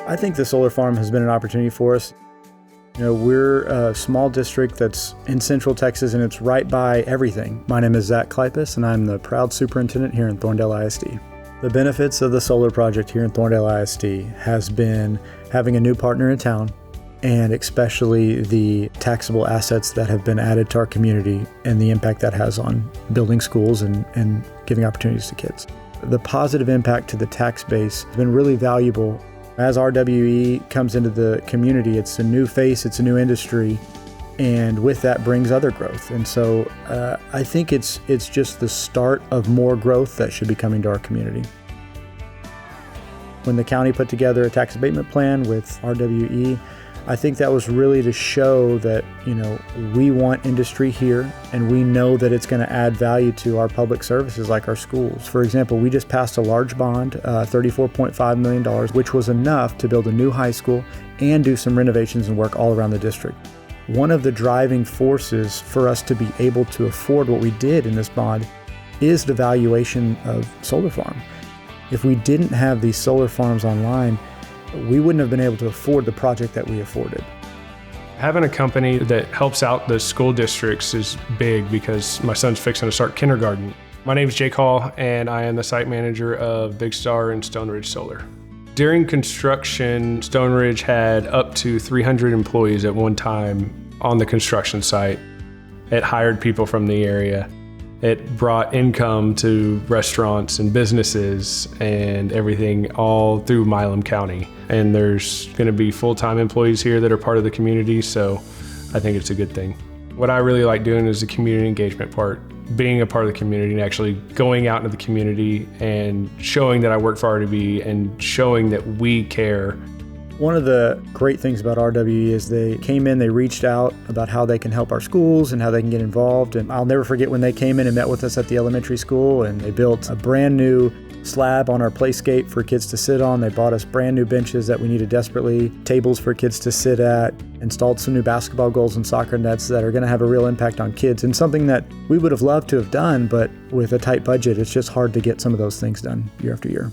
I think the solar farm has been an opportunity for us. We're a small district that's in Central Texas, and it's right by everything. My name is Zach Kleypas, and I'm the proud superintendent here in Thorndale ISD. The benefits of the solar project here in Thorndale ISD has been having a new partner in town, and especially the taxable assets that have been added to our community and the impact that has on building schools and giving opportunities to kids. The positive impact to the tax base has been really valuable. As RWE comes into the community, it's a new face, it's a new industry, and with that brings other growth. And so I think it's just the start of more growth that should be coming to our community. When the county put together a tax abatement plan with RWE, I think that was really to show that, we want industry here, and we know that it's going to add value to our public services like our schools. For example, we just passed a large bond, $34.5 million, which was enough to build a new high school and do some renovations and work all around the district. One of the driving forces for us to be able to afford what we did in this bond is the valuation of solar farm. If we didn't have these solar farms online, we wouldn't have been able to afford the project that we afforded. Having a company that helps out the school districts is big because my son's fixing to start kindergarten. My name is Jake Hall, and I am the site manager of Big Star and Stoneridge Solar. During construction, Stoneridge had up to 300 employees at one time on the construction site. It hired people from the area. It brought income to restaurants and businesses and everything all through Milam County. And there's going to be full-time employees here that are part of the community, so I think it's a good thing. What I really like doing is the community engagement part, being a part of the community and actually going out into the community and showing that I work for RWE and showing that we care. One of the great things about RWE is they came in, they reached out about how they can help our schools and how they can get involved. And I'll never forget when they came in and met with us at the elementary school, and they built a brand new slab on our playscape for kids to sit on. They bought us brand new benches that we needed desperately, tables for kids to sit at, installed some new basketball goals and soccer nets that are going to have a real impact on kids, and something that we would have loved to have done, but with a tight budget, it's just hard to get some of those things done year after year.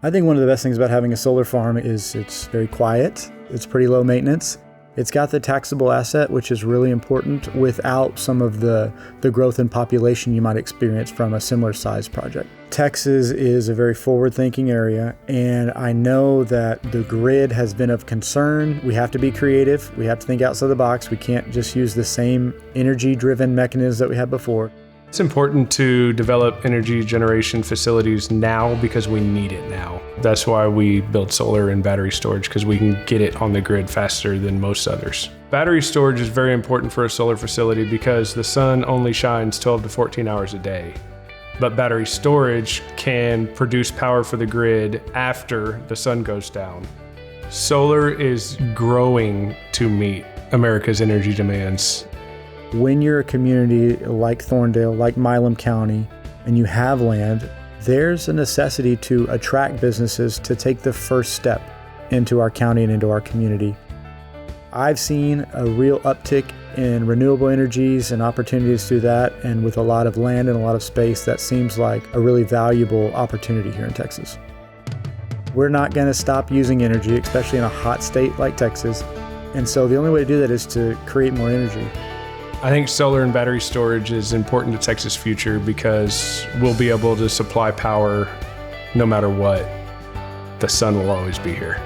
I think one of the best things about having a solar farm is it's very quiet, it's pretty low maintenance. It's got the taxable asset, which is really important, without some of the growth in population you might experience from a similar size project. Texas is a very forward-thinking area, and I know that the grid has been of concern. We have to be creative. We have to think outside the box. We can't just use the same energy-driven mechanisms that we had before. It's important to develop energy generation facilities now because we need it now. That's why we build solar and battery storage, because we can get it on the grid faster than most others. Battery storage is very important for a solar facility because the sun only shines 12 to 14 hours a day. But battery storage can produce power for the grid after the sun goes down. Solar is growing to meet America's energy demands. When you're a community like Thorndale, like Milam County, and you have land, there's a necessity to attract businesses to take the first step into our county and into our community. I've seen a real uptick in renewable energies and opportunities through that, and with a lot of land and a lot of space, that seems like a really valuable opportunity here in Texas. We're not going to stop using energy, especially in a hot state like Texas, and so the only way to do that is to create more energy. I think solar and battery storage is important to Texas' future because we'll be able to supply power no matter what. The sun will always be here.